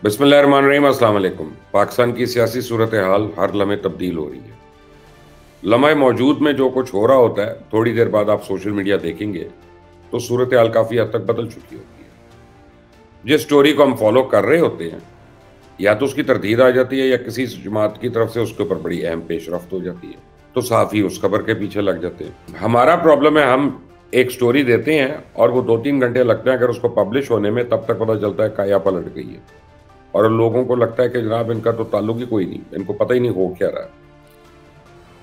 बिस्मिल्लाहिर्रहमानिर्रहीम। अस्सलाम वालेकुम। पाकिस्तान की सियासी सूरत हाल हर लम्हे तब्दील हो रही है। लम्हे मौजूद में जो कुछ हो रहा होता है, थोड़ी देर बाद आप सोशल मीडिया देखेंगे तो सूरत हाल काफ़ी हद तक बदल चुकी होती है। जिस स्टोरी को हम फॉलो कर रहे होते हैं, या तो उसकी तरदीद आ जाती है या किसी जमात की तरफ से उसके ऊपर बड़ी अहम पेशरफ्त हो जाती है, तो सहाफ़ी उस खबर के पीछे लग जाते हैं। हमारा प्रॉब्लम है, हम एक स्टोरी देते हैं और वो 2-3 घंटे लगते हैं अगर उसको पब्लिश होने में, तब तक पता चलता है काया पलट गई है और लोगों को लगता है कि जनाब इनका तो ताल्लुक ही कोई नहीं, इनको पता ही नहीं हो क्या रहा है।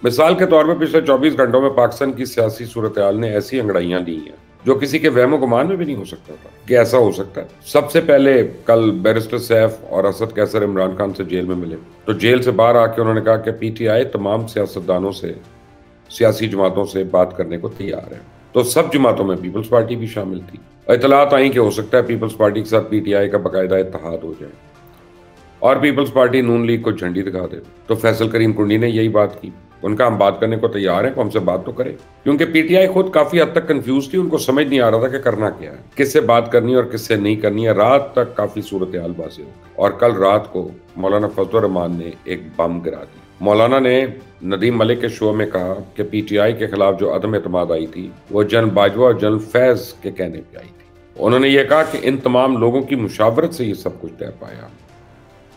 मिसाल के तौर पर पिछले 24 घंटों में पाकिस्तान की सियासी सूरत हाल ने ऐसी अंगड़ाइयां ली हैं जो किसी के वहमो गुमान में भी नहीं हो सकता था कि ऐसा हो सकता है। सबसे पहले कल बैरिस्टर सैफ और असद कैसर इमरान खान से जेल में मिले, तो जेल से बाहर आके उन्होंने कहा कि पीटीआई तमाम सियासतदानों से, सियासी जमातों से बात करने को तैयार है। तो सब जमातों में पीपल्स पार्टी भी शामिल थी। इतलात आई कि हो सकता है पीपल्स पार्टी के साथ पीटीआई का बाकायदा इत्तेहाद हो जाए और पीपल्स पार्टी नून लीग को झंडी दिखा दे। तो फैसल करीम कुंडी ने यही बात की, उनका हम बात करने को तैयार हैं, तो हमसे बात तो करें, क्योंकि पीटीआई खुद काफी हद तक कंफ्यूज थी, उनको समझ नहीं आ रहा था कि करना क्या है, किससे बात करनी है और किससे नहीं करनी है। रात तक काफी सूरत हाल बाज़ हो गई और कल रात को मौलाना फजल रहमान ने एक बम गिरा दिया। मौलाना ने नदीम मलिक के शो में कहा कि पीटीआई के खिलाफ जो अदम एतमाद आई थी वो जनरल बाजवा और जनरल फैज के कहने पर आई थी। उन्होंने ये कहा कि इन तमाम लोगों की मुशावरत से ये सब कुछ तय पाया।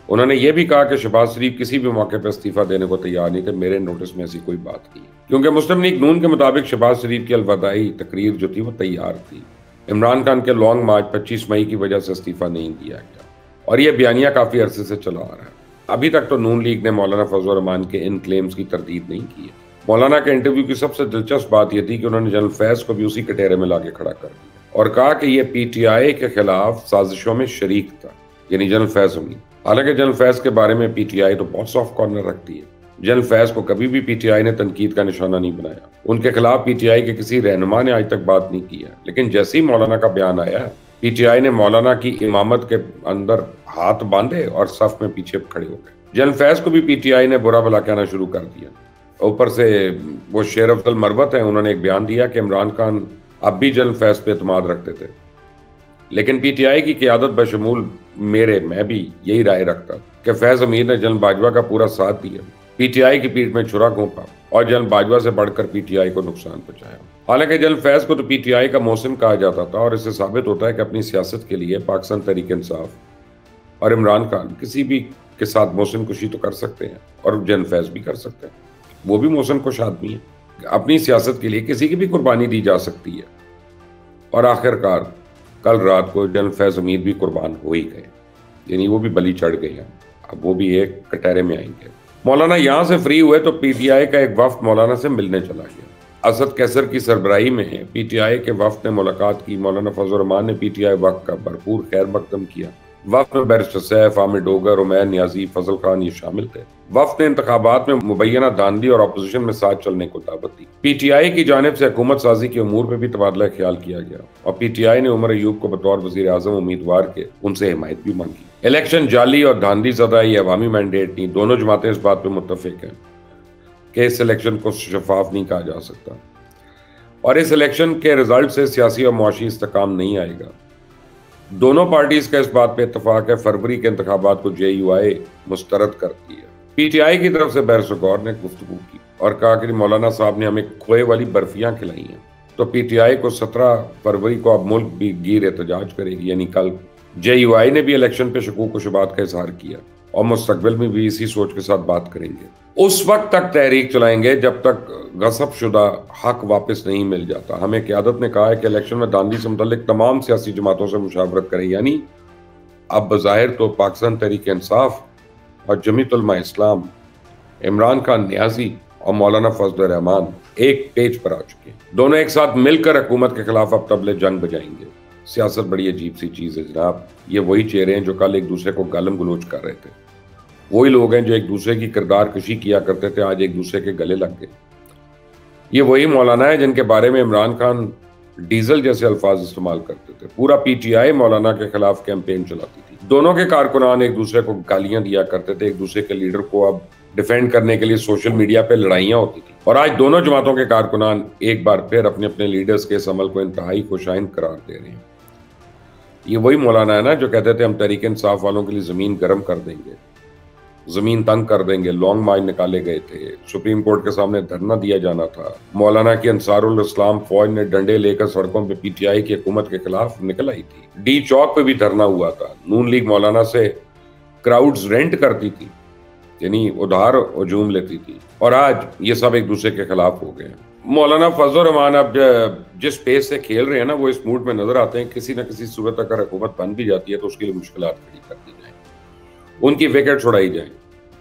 उन्होंने ये भी कहा कि शहबाज शरीफ किसी भी मौके पर इस्तीफा देने को तैयार नहीं थे, मेरे नोटिस में ऐसी कोई बात नहीं, क्योंकि मुस्लिम लीग नून के मुताबिक शहबाज शरीफ की अलविदाई तकरीर जो थी वो तैयार थी। इमरान खान के लॉन्ग मार्च 25 मई की वजह से इस्तीफा नहीं दिया गया और ये बयानिया काफ़ी अरसे से चला आ रहा है। अभी तक तो नून लीग ने मौलाना फजल रहमान के इन क्लेम्स की तरदीद नहीं की है। मौलाना के इंटरव्यू की सबसे दिलचस्प बात यह थी कि उन्होंने जनरल फैज को भी उसी कटहरे में लाके खड़ा कर दिया और कहा कि यह पीटीआई के खिलाफ साजिशों में शरीक था, यानी जनरल फैज उम्मीद। हालांकि जनरल फैज के बारे में पीटीआई तो बहुत सॉफ्ट कॉर्नर रखती है। जनरल फैज को कभी भी पीटीआई ने तनकीद का निशाना नहीं बनाया, उनके खिलाफ पीटीआई के किसी रहनुमा ने आज तक बात नहीं की है। लेकिन जैसे ही मौलाना का बयान आया, पीटीआई ने मौलाना की इमामत के अंदर हाथ बांधे और सफ में पीछे खड़े हो गए। जनरल फैज को भी पीटीआई ने बुरा भला कहना शुरू कर दिया। ऊपर से वो शेर अफजल मरवत है, उन्होंने एक बयान दिया कि इमरान खान अब भी जनरल फैज पे एतमाद रखते थे, लेकिन पीटीआई की क़यादत बशमूल मैं भी यही राय रखता कि फैज अमीर ने जनरल बाजवा का पूरा साथ दिया, पीटीआई की पीठ में छुरा घोंपा और जनरल बाजवा से बढ़कर पीटीआई को नुकसान पहुंचाया। हालांकि जनरल फैज को तो पीटीआई का मौसम कहा जाता था और इससे साबित होता है कि अपनी सियासत के लिए पाकिस्तान तहरीक इंसाफ और इमरान खान किसी भी के साथ मौसम कुशी तो कर सकते हैं और जनरल फैज भी कर सकते हैं। वो भी मौसम कुश आदमी है, अपनी सियासत के लिए किसी की भी कुर्बानी दी जा सकती है और आखिरकार कल रात को जनरल फैज उम्मीद भी कुर्बान हो ही गए, यानी वो भी बलि चढ़ गए हैं। अब वो भी एक कटहरे में आएंगे। मौलाना यहाँ से फ्री हुए तो पीटीआई का एक वफ्द मौलाना से मिलने चला गया। असद कैसर की सरबराही में पीटीआई के वफ्द ने मुलाकात की। मौलाना फजल रहमान ने पीटीआई वक्त का भरपूर खैर मकदम किया। वफ्द में बैरिस्टर सैफ, आमिर डोगर, उमैर नियाजी, फजल खान ये शामिल थे। वफ्द ने इंतखाबात में मुबैना धांधली और अपोजिशन में साथ चलने को दावत दी। पीटीआई की जानिब से हुकूमत साजी के उमूर पर भी तबादला ख्याल किया गया और पीटीआई ने उमर अयूब को बतौर वजीर आजम उम्मीदवार के उनसे हिमायत भी मांगी। इलेक्शन जाली और धांधली ज़दा ये अवामी मैंडेट नहीं, दोनों जमातें इस बात पर मुत्तफिक हैं कि इस इलेक्शन को शफाफ नहीं कहा जा सकता और इस इलेक्शन के रिजल्ट से सियासी और मुआशी इस्तेकाम नहीं आएगा। दोनों पार्टीज का इस बात पे इत्तेफाक है, फरवरी के इंतखाबात को जेयूआई मुस्तरद करती है। पीटीआई की तरफ से बैरिस्टर गौर ने गुफ्तगू की और कहा कि मौलाना साहब ने हमें खोए वाली बर्फियां खिलाई हैं, तो पीटीआई को 17 फरवरी को अब मुल्क भी गिर एहतजाज करेगी, यानी कल। जेयूआई ने भी इलेक्शन पे शकूक व शुबात का इजहार किया और मुस्तकबिल में भी इसी सोच के साथ बात करेंगे। उस वक्त तक तहरीक चलाएंगे जब तक गसब शुदा हक वापस नहीं मिल जाता। हमें क़यादत ने कहा है कि इलेक्शन में धांधली से मुतल्लिक तमाम सियासी जमातों से मुशावरत करें, यानी अब बज़ाहिर तो पाकिस्तान तहरीक इंसाफ और जमीयत उलमा इस्लाम, इमरान खान नियाजी और मौलाना फजल रहमान एक पेज पर आ चुके हैं। दोनों एक साथ मिलकर हुकूमत के खिलाफ अब तबले जंग बजाएंगे। सियासत बड़ी अजीब सी चीज़ है जनाब। ये वही चेहरे हैं जो कल एक दूसरे को गालम गलोच कर रहे थे, वही लोग हैं जो एक दूसरे की किरदार कशी किया करते थे, आज एक दूसरे के गले लग गए। ये वही मौलाना है जिनके बारे में इमरान खान डीजल जैसे अल्फाज इस्तेमाल करते थे। पूरा पीटीआई मौलाना के खिलाफ कैंपेन चलाती थी। दोनों के कारकुनान एक दूसरे को गालियां दिया करते थे, एक दूसरे के लीडर को अब डिफेंड करने के लिए सोशल मीडिया पे लड़ाइयां होती थी और आज दोनों जमातों के कारकुनान एक बार फिर अपने अपने लीडर्स के इस अमल को इंतहाई खुशाइन करार दे रहे हैं। ये वही मौलाना है ना जो कहते थे हम तहरीक इंसाफ वालों के लिए ज़मीन गर्म कर देंगे, ज़मीन तंग कर देंगे, लॉन्ग मार्च निकाले गए थे, सुप्रीम कोर्ट के सामने धरना दिया जाना था। मौलाना की अंसारुल इस्लाम फौज ने डंडे लेकर सड़कों पे पीटीआई की हुकूमत के खिलाफ निकल आई थी। डी चौक पे भी धरना हुआ था। नून लीग मौलाना से क्राउड्स रेंट करती थी, यानी उधार हजूम लेती थी, और आज ये सब एक दूसरे के खिलाफ हो गए हैं। मौलाना फजल रहमान अब जिस पेस से खेल रहे हैं ना, वो इस मूड में नजर आते हैं। किसी न किसी सूरत अगर हुकूमत बन भी जाती है तो उसके लिए मुश्किलात खड़ी कर दी जाए, उनकी विकेट छुड़ाई जाए।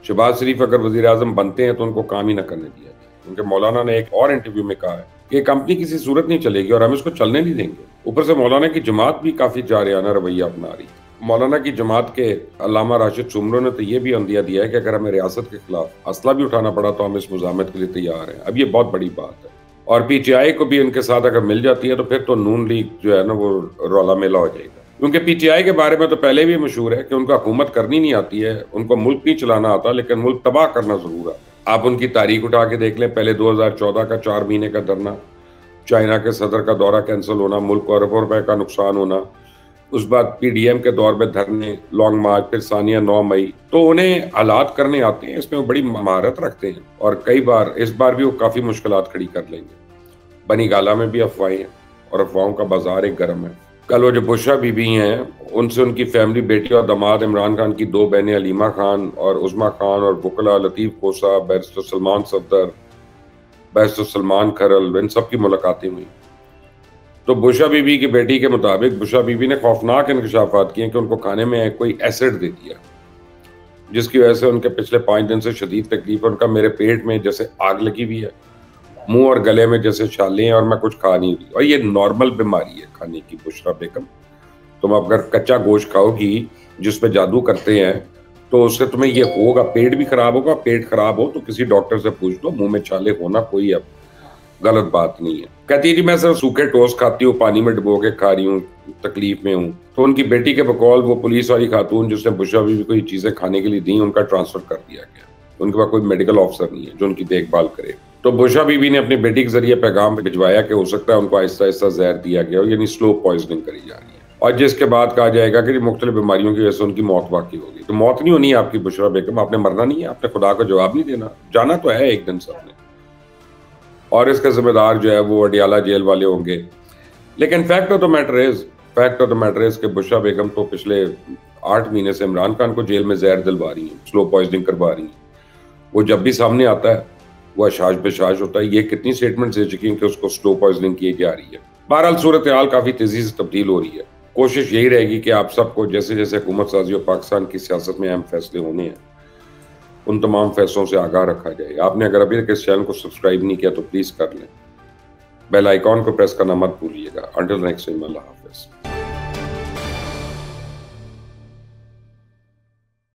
शहबाज शरीफ अगर वजीर आजम बनते हैं तो उनको काम ही न करने दिया जाए। उनके मौलाना ने एक और इंटरव्यू में कहा है कि कंपनी किसी सूरत नहीं चलेगी और हम इसको चलने नहीं देंगे। ऊपर से मौलाना की जमात भी काफी जारियाना रवैया अपना रही है। मौलाना की जमात के अल्लामा राशिद शुमरो ने तो ये भी अंदिया दिया है कि अगर हमें रियासत के खिलाफ असला भी उठाना पड़ा तो हम इस मुजामत के लिए तैयार हैं। अब ये बहुत बड़ी बात है, और पीटीआई को भी उनके साथ अगर मिल जाती है तो फिर तो नून लीग जो है ना वो रौला मेला हो जाएगा। क्योंकि पीटीआई के बारे में तो पहले भी मशहूर है कि उनको हुकूमत करनी नहीं आती है, उनको मुल्क नहीं चलाना आता, लेकिन मुल्क तबाह करना जरूर आता। आप उनकी तारीख उठा के देख लें, पहले 2014 का 4 महीने का धरना, चाइना के सदर का दौरा कैंसिल होना, मुल्क को अरबों रुपए का नुकसान होना, उस बाद पीडीएम के दौर में धरने, लॉन्ग मार्च, फिर सानिया 9 मई। तो उन्हें हालात करने आते हैं, इसमें वो बड़ी महारत रखते हैं, और कई बार इस बार भी वो काफी मुश्किलात खड़ी कर लेंगे। बनी गाला में भी अफवाहें हैं और अफवाहों का बाजार एक गर्म है। कल वो जो बुशरा बीबी हैं, उनसे उनकी फैमिली, बेटी और दामाद इमरान खान की 2 बहनें अलीमा खान और उज़मा खान और बुकला, लतीफ़ कोसा, बैरिस्टर सलमान सफदर, बैरिस्टर सलमान खरल, इन सब की मुलाकातें हुई। तो बुशरा बीबी की बेटी के मुताबिक बुशरा बीबी ने खौफनाक इंकशाफात किए कि उनको खाने में कोई एसिड दे दिया, जिसकी वजह से उनके पिछले 5 दिन से शदीद तकलीफ है। उनका मेरे पेट में जैसे आग लगी हुई है, मुंह और गले में जैसे छाले हैं, और मैं कुछ खा नहीं रही। और ये नॉर्मल बीमारी है खाने की बुशरा बेगम। तुम अगर कच्चा गोश्त खाओगी जिस पे जादू करते हैं तो उससे तुम्हें ये होगा, पेट भी खराब होगा। पेट खराब हो तो किसी डॉक्टर से पूछ लो, मुंह में छाले होना कोई अब गलत बात नहीं है। कहती जी मैं सिर्फ सूखे टोस्ट खाती हूँ, पानी में डुबो के खा रही हूँ, तकलीफ में हूँ। तो उनकी बेटी के बकौल वो पुलिस वाली खातून जिसने बुशरा बीबी को ये चीजें खाने के लिए दी, उनका ट्रांसफर कर दिया गया। उनके पास कोई मेडिकल ऑफिसर नहीं है जो उनकी देखभाल करे। तो बुशरा बीबी ने अपनी बेटी के जरिए पैगाम भिजवाया कि हो सकता है उनको आहिस्ता आहिस्ता जहर दिया गया हो, यानी स्लो पॉइजनिंग करी जा रही है, और जिसके बाद कहा जाएगा कि मुख्तलिफ बीमारियों की वजह से उनकी मौत वाकई होगी। तो मौत नहीं होनी है आपकी बुशरा बेगम, आपने मरना नहीं है, आपने खुदा को जवाब नहीं देना, जाना तो है एक दिन सबने, और इसका जिम्मेदार जो है वो अडियाला जेल वाले होंगे। लेकिन fact of the matter is कि बुशरा बेगम तो पिछले 8 महीने से इमरान खान को जेल में जहर दिलवा रही हैं, स्लो पॉइजनिंग करवा रही हैं। वो जब भी सामने आता है वो अशाश बेशाश होता है। ये कितनी स्टेटमेंट दे चुकी हैं कि उसको स्लो पॉइजनिंग की जा रही है। बहरहाल सूरत हाल काफी तेजी से तब्दील हो रही है। कोशिश यही रहेगी कि आप सबको जैसे जैसे हुकूमत साजी और पाकिस्तान की सियासत में अहम फैसले होने हैं, उन तमाम फैसलों से आगाह रखा जाए। आपने अगर अभी तक इस चैनल को सब्सक्राइब नहीं किया तो प्लीज कर लें, बेल आइकॉन को प्रेस करना मत भूलिएगा। अंटिल नेक्स्ट टाइम, अल्लाह।